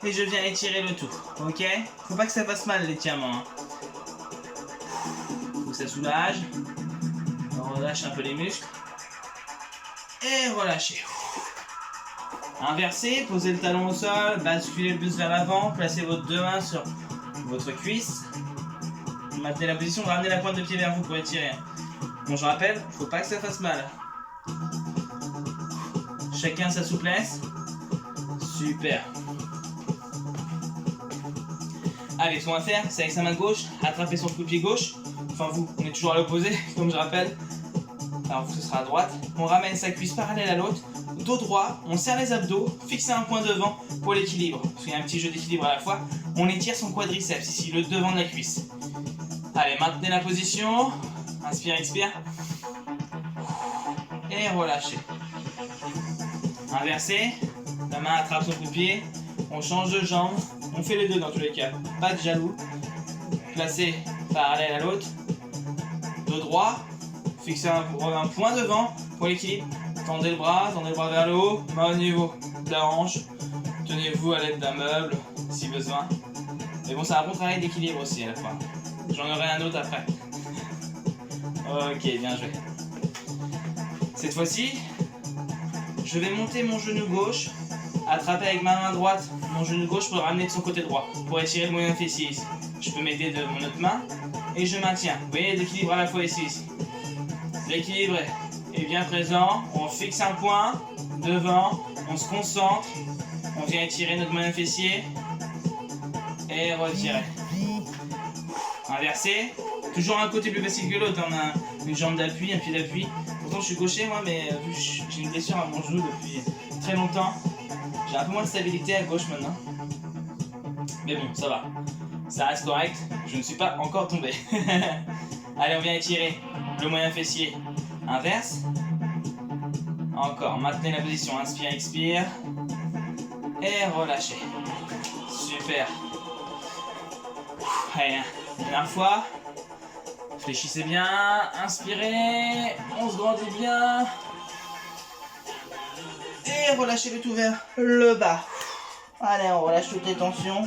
Speaker 2: Et je viens étirer le tout. Ok? Faut pas que ça fasse mal l'étirement. Hein. Faut que ça soulage. On relâche un peu les muscles. Et relâchez. Inversez, posez le talon au sol, basculez le buste vers l'avant, placez vos 2 mains sur votre cuisse. Maintenez la position, ramenez la pointe de pied vers vous pour étirer. Bon, je rappelle, faut pas que ça fasse mal. Chacun sa souplesse. Super. Allez, ce qu'on va faire, c'est avec sa main gauche, attraper son coup de pied gauche. Enfin vous, on est toujours à l'opposé, comme je rappelle. Alors vous, ce sera à droite. On ramène sa cuisse parallèle à l'autre. Dos droit, on serre les abdos, fixez un point devant pour l'équilibre. Parce qu'il y a un petit jeu d'équilibre à la fois. On étire son quadriceps, ici, le devant de la cuisse. Allez, maintenez la position. Inspire, expire. Et relâchez. Inversez. La main attrape son coup de pied. On change de jambe. On fait les deux dans tous les cas. Pas de jaloux. Placez parallèle à l'autre. Dos droit. Fixez un point devant pour l'équilibre. Tendez le bras vers le haut. Main au niveau de la hanche. Tenez-vous à l'aide d'un meuble si besoin. Mais bon, c'est un bon travail d'équilibre aussi à la fois. J'en aurai un autre après. Ok, bien joué. Cette fois-ci, je vais monter mon genou gauche, attraper avec ma main droite mon genou gauche pour le ramener de son côté droit, pour étirer le moyen fessier ici. Je peux m'aider de mon autre main et je maintiens. Vous voyez l'équilibre à la fois ici. L'équilibre est bien présent. On fixe un point devant, on se concentre, on vient étirer notre moyen fessier et retirer. Inversé. Toujours un côté plus facile que l'autre, on a une jambe d'appui, un pied d'appui. Pourtant je suis gaucher moi, mais j'ai une blessure à mon genou depuis très longtemps. J'ai un peu moins de stabilité à gauche maintenant. Mais bon, ça va. Ça reste correct. Je ne suis pas encore tombé. Allez, on vient étirer le moyen fessier. Inverse. Encore, maintenez la position. Inspire, expire. Et relâchez. Super. Allez, dernière fois. Fléchissez bien. Inspirez. On se grandit bien. Et relâchez le tout vers le bas. Allez, on relâche toutes les tensions.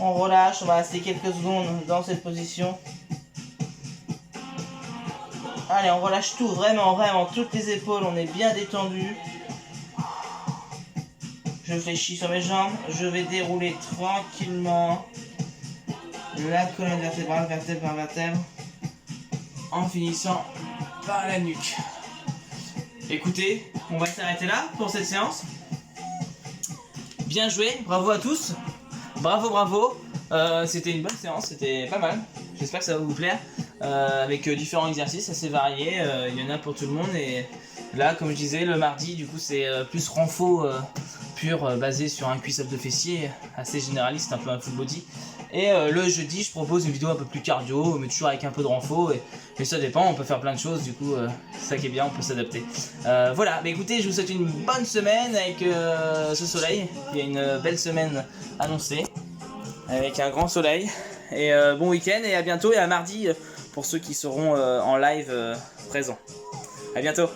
Speaker 2: On relâche, on va rester quelques secondes dans cette position. Allez, on relâche tout, vraiment, vraiment, toutes les épaules, on est bien détendu. Je fléchis sur mes jambes, je vais dérouler tranquillement la colonne vertébrale, vertèbre par vertèbre, en finissant par la nuque. Écoutez, on va s'arrêter là pour cette séance. Bien joué, bravo à tous. Bravo, bravo. C'était une bonne séance, c'était pas mal. J'espère que ça va vous plaire. Avec différents exercices assez variés. Il y en a pour tout le monde. Et là, comme je disais, le mardi, du coup, c'est plus renfo pur, basé sur un cuisse de fessier, assez généraliste, un peu un full body. Et le jeudi, je propose une vidéo un peu plus cardio, mais toujours avec un peu de renfo. Et ça dépend, on peut faire plein de choses, du coup, c'est ça qui est bien, on peut s'adapter. Voilà, mais écoutez, je vous souhaite une bonne semaine avec ce soleil. Il y a une belle semaine annoncée, avec un grand soleil. Et bon week-end, et à bientôt, et à mardi pour ceux qui seront en live présents. À bientôt.